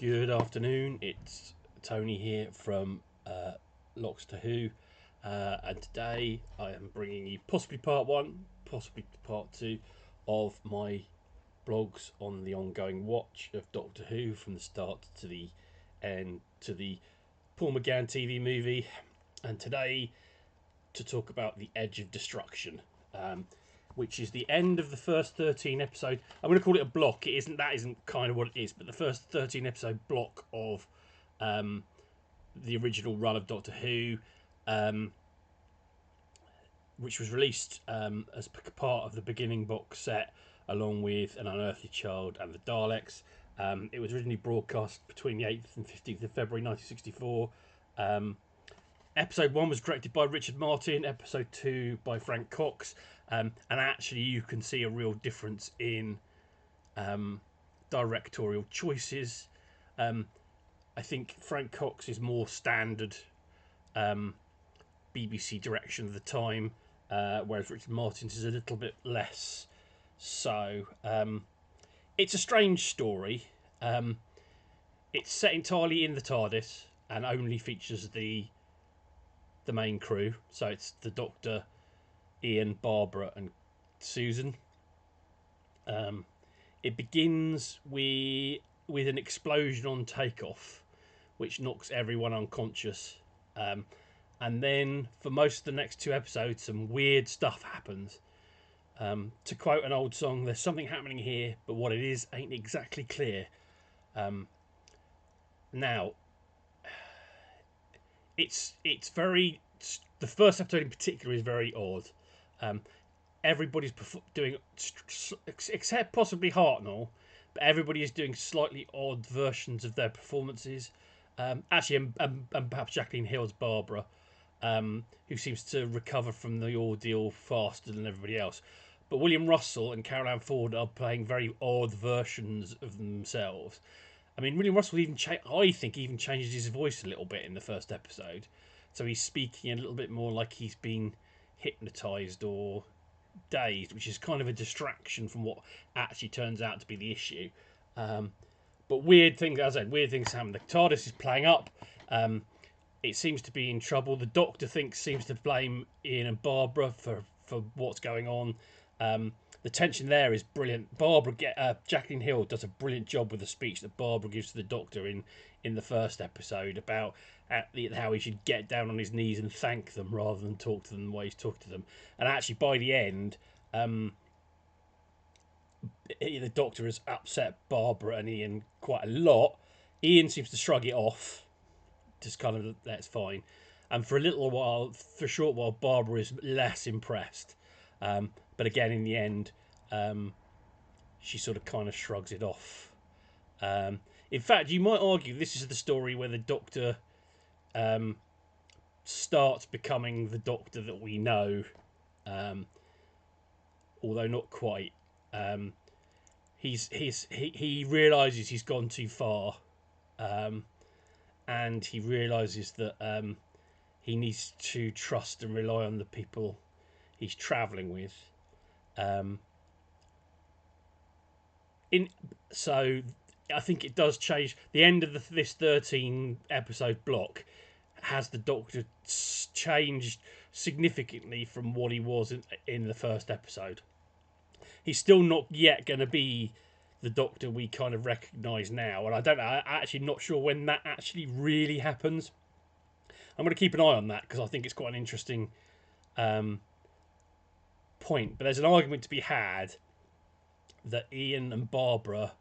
Good afternoon, it's Tony here from Locks to Who, and today I am bringing you possibly part one, possibly part two of my blogs on the ongoing watch of Doctor Who from the start to the end to the Paul McGann TV movie, and today to talk about The Edge of Destruction. Which is the end of the first 13 episode. I'm going to call it a block. That isn't kind of what it is, but the first 13 episode block of the original run of Doctor Who, which was released as part of the beginning box set, along with An Unearthly Child and the Daleks. It was originally broadcast between the 8th and 15th of February 1964. Episode 1 was directed by Richard Martin, episode 2 by Frank Cox, and actually you can see a real difference in directorial choices. I think Frank Cox is more standard BBC direction of the time, whereas Richard Martin's is a little bit less so. It's a strange story. It's set entirely in the TARDIS and only features the main crew, so it's the Doctor, Ian, Barbara and Susan. It begins with an explosion on takeoff which knocks everyone unconscious, and then for most of the next two episodes some weird stuff happens. To quote an old song, there's something happening here, but what it is ain't exactly clear. Now it's very, the first episode in particular is very odd. Everybody's doing, except possibly Hartnell, but everybody is doing slightly odd versions of their performances. Actually, and perhaps Jacqueline Hill's Barbara, who seems to recover from the ordeal faster than everybody else. But William Russell and Carole Ann Ford are playing very odd versions of themselves. I mean, William Russell I think even changes his voice a little bit in the first episode, so he's speaking a little bit more like he's been hypnotised or dazed, which is kind of a distraction from what actually turns out to be the issue. But weird things, as I said, weird things happen. The TARDIS is playing up. It seems to be in trouble. The Doctor seems to blame Ian and Barbara for what's going on. The tension there is brilliant. Jacqueline Hill does a brilliant job with the speech that Barbara gives to the Doctor in the first episode about how he should get down on his knees and thank them rather than talk to them the way he's talking to them. And actually, by the end, the Doctor has upset Barbara and Ian quite a lot. Ian seems to shrug it off, just kind of, that's fine. And for a short while, Barbara is less impressed. But again, in the end, she sort of kind of shrugs it off. In fact, you might argue this is the story where the Doctor starts becoming the Doctor that we know, although not quite. He realises he's gone too far, and he realises that he needs to trust and rely on the people he's travelling with. So I think it does change. The end of this 13 episode block has the Doctor changed significantly from what he was in the first episode. He's still not yet going to be the Doctor we kind of recognise now, and I'm actually not sure when that actually really happens. I'm going to keep an eye on that because I think it's quite an interesting point. But there's an argument to be had that Ian and Barbara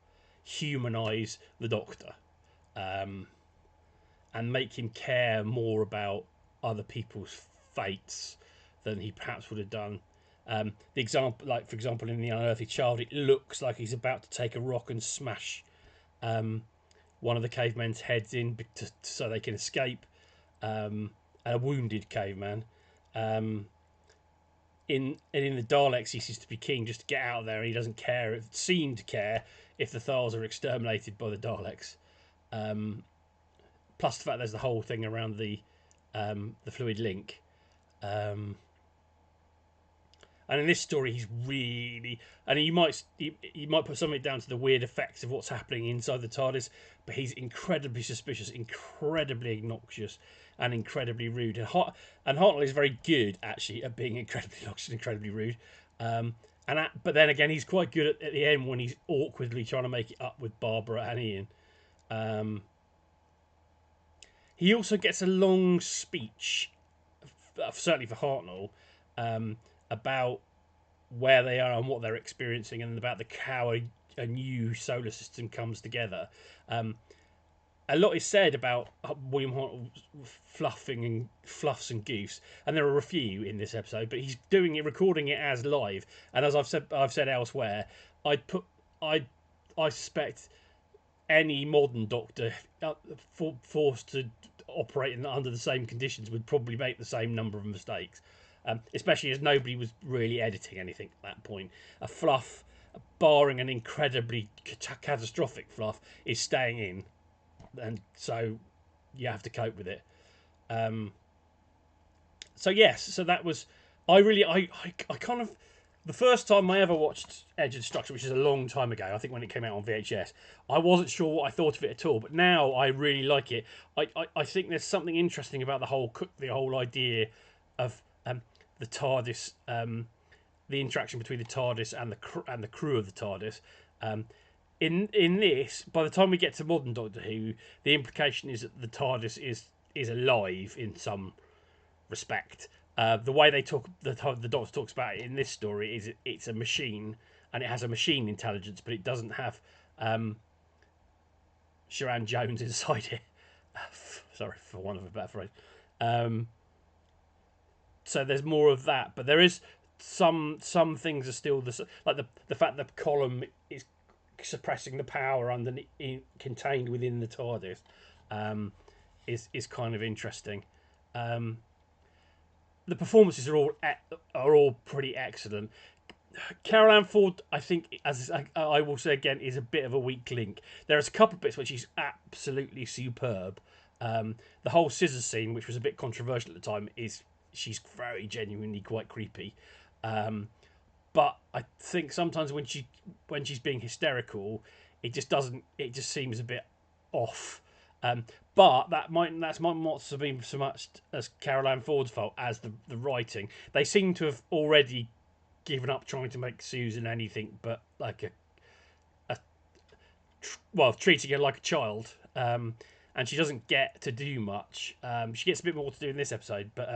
humanise the Doctor, and make him care more about other people's fates than he perhaps would have done. For example, in The Unearthly Child, it looks like he's about to take a rock and smash one of the cavemen's heads in so they can escape, a wounded caveman. In the Daleks, he seems to be keen just to get out of there, and he doesn't seem to care if the Thals are exterminated by the Daleks. Plus the fact there's the whole thing around the fluid link. And And in this story, he's really, and you might put something down to the weird effects of what's happening inside the TARDIS, but he's incredibly suspicious, incredibly obnoxious, and incredibly rude. And Hartnell is very good actually at being incredibly obnoxious, and incredibly rude. But then again, he's quite good at the end when he's awkwardly trying to make it up with Barbara and Ian. He also gets a long speech, certainly for Hartnell, about where they are and what they're experiencing, and about how a new solar system comes together. A lot is said about William Hartnell's fluffs and goofs, and there are a few in this episode. But he's recording it as live, and as I've said elsewhere, I suspect any modern Doctor forced to operate under the same conditions would probably make the same number of mistakes, especially as nobody was really editing anything at that point. A fluff, barring an incredibly catastrophic fluff, is staying in, and so you have to cope with it. So that was, I kind of, the first time I ever watched Edge of Destruction, which is a long time ago, I think when it came out on VHS, I wasn't sure what I thought of it at all. But now I really like it. I think there's something interesting about the whole idea of the TARDIS, the interaction between the TARDIS and the crew of the TARDIS. In this, by the time we get to modern Doctor Who, the implication is that the TARDIS is alive in some respect. The way the Doctor talks about it in this story is it's a machine, and it has a machine intelligence, but it doesn't have Sharon Jones inside it. Sorry for want of a better phrase. So there's more of that, but there is some things are still like the fact that the column is suppressing the power contained within the TARDIS is kind of interesting. The performances are all pretty excellent. Carol Ann Ford, I think, as I will say again, is a bit of a weak link. There's a couple of bits where she's absolutely superb. The whole scissors scene, which was a bit controversial at the time, she's very genuinely quite creepy. But I think sometimes when she's being hysterical, it just seems a bit off. But that's might not have been so much as Carol Ann Ford's fault as the writing. They seem to have already given up trying to make Susan anything but like treating her like a child. And she doesn't get to do much. She gets a bit more to do in this episode, but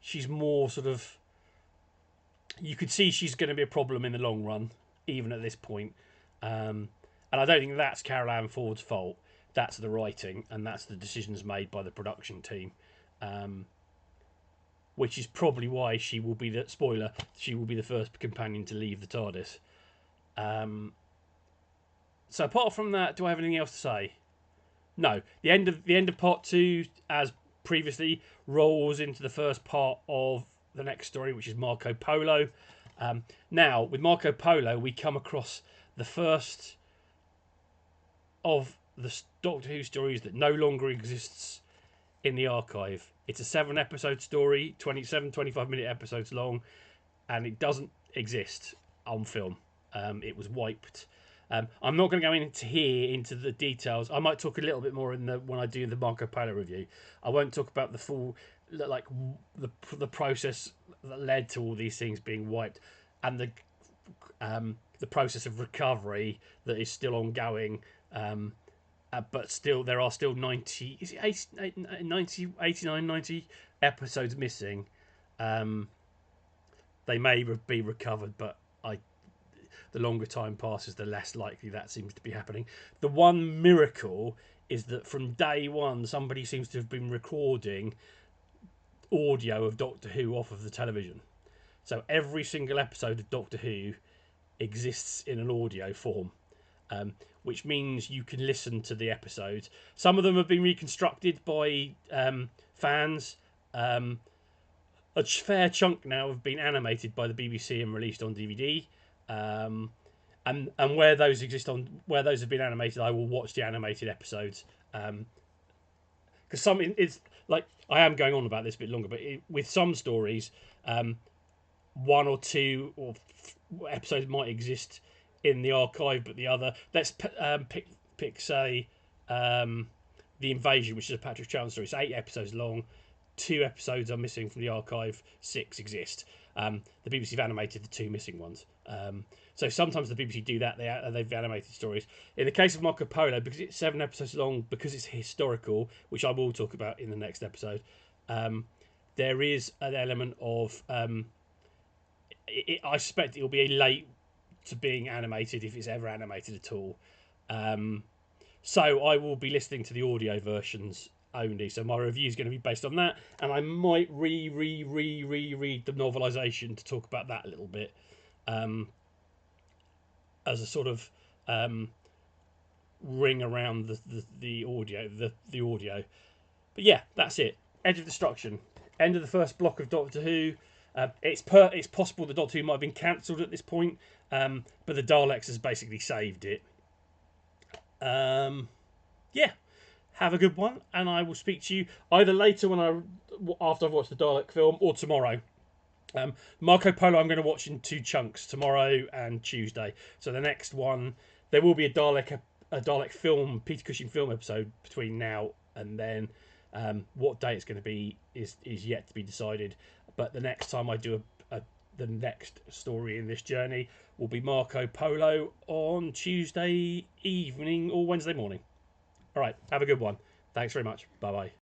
she's more sort of. You could see she's going to be a problem in the long run, even at this point. And I don't think that's Carol Ann Ford's fault. That's the writing, and that's the decisions made by the production team, which is probably why she will be the first companion to leave the TARDIS. So apart from that, do I have anything else to say? No. The end of part 2, as previously, rolls into the first part of the next story, which is Marco Polo. Now, with Marco Polo, we come across the first of the Doctor Who stories that no longer exists in the archive. It's a 7-episode story, 25-minute episodes long, and it doesn't exist on film. It was wiped. I'm not going to go into the details. I might talk a little bit more when I do the Marco Polo review. I won't talk about the full, like the process that led to all these things being wiped, and the process of recovery that is still ongoing. But still, there are still 90, is it 89, 90 episodes missing. They may be recovered, but the longer time passes, the less likely that seems to be happening. The one miracle is that from day one, somebody seems to have been recording audio of Doctor Who off of the television. So every single episode of Doctor Who exists in an audio form. Which means you can listen to the episodes. Some of them have been reconstructed by fans. A fair chunk now have been animated by the BBC and released on DVD. And where those have been animated, I will watch the animated episodes. Because it's like, I am going on about this a bit longer, but with some stories, one or two or episodes might exist in the archive, but the other, let's pick say the Invasion, which is a Patrick Troughton story. It's 8 episodes long. 2 episodes are missing from the archive. 6 exist. The BBC have animated the 2 missing ones. So sometimes the BBC do that. They've animated stories. In the case of Marco Polo, because it's 7 episodes long, because it's historical, which I will talk about in the next episode, there is an element of I suspect it'll be a late to being animated if it's ever animated at all. So I will be listening to the audio versions only. So my review is going to be based on that, and I might reread the novelisation to talk about that a little bit, as a sort of ring around the audio, the audio. But yeah, that's it. Edge of Destruction. End of the first block of Doctor Who. It's possible that Doctor Who might have been cancelled at this point, but the Daleks has basically saved it. Yeah, have a good one, and I will speak to you either later after I've watched the Dalek film, or tomorrow. Marco Polo I'm going to watch in 2 chunks, tomorrow and Tuesday. So the next one, there will be a Dalek film, Peter Cushing film episode between now and then. What day it's going to be is yet to be decided. But the next time I do the next story in this journey will be Marco Polo on Tuesday evening or Wednesday morning. All right, have a good one. Thanks very much. Bye bye.